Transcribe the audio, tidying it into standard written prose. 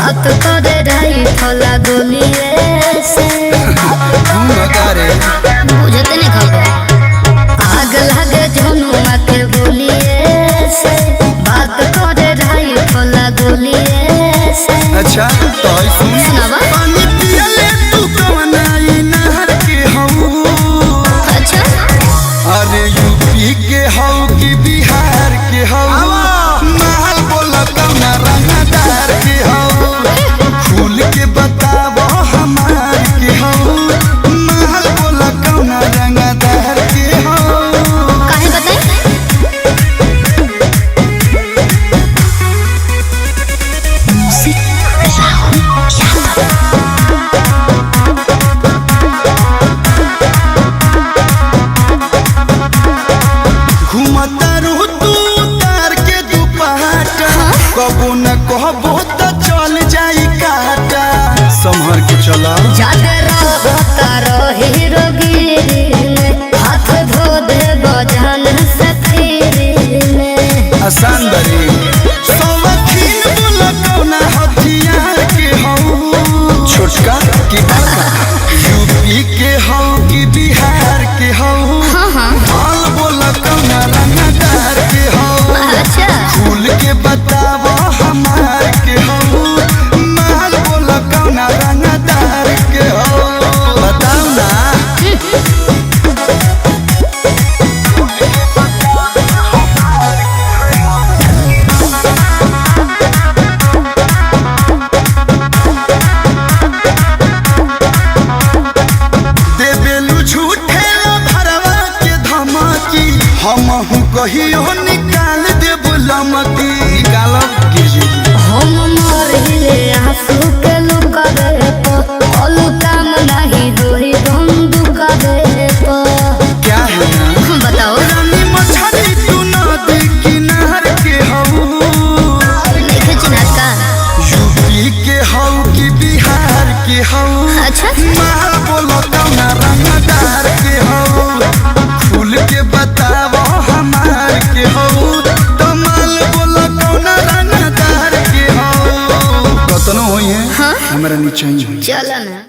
बात करे ढाई फला गोलिए से बुझते नहीं खबर आग लगे जनुआ के बोलिए से बात करे ढाई फला गोलिए से। अच्छा तो सुनावा पानी पियले तू कवनाई नहर के हऊ। अच्छा अरे यूपी के हऊ कि बिहार के हऊ महल बोला कौना रंगदार के हऊ खुल के बतावो हमार के हऊ महल बोला कौना रंगदार के हऊ। काहे बताई घूमता रहू तू तार के दुपहटा कबो न कहबो त चल जाई काटा संभर के चला जाते रहता रही रोगिरी में हाथ धो दे बजान से फिरी में। आसान बनी सवखीन बोला कौना हथियार के हऊ छोटका की बड़का यूपी के हऊ कि बिहार के हऊ माल बोला कौना रंगदार के हऊ अच्छा खुल के बतावो हमार के हऊ माल बोला कौना रंगदार के हऊ बताओ ना। देबेलू झूठे भरवा के धमकी हमहू कहियो निकाल देब लमकी निकालब गिरजी हम मरहिले आंसू के लुकावे पल काम नहीं होई बंदूकावे क्या है ना बताओ रानी मछली तू नदी किनार के हऊ नहीं चिन्हत का यूपी के हऊ कि बिहार के हऊ अच्छा माल बोलो कौना रंगदार के हऊ खुल के बतावो हमार के हऊ तो माल बोलो कौना रंगदार के हऊ कतनो होई है हाँ? हमरा नीचे ही चल ना।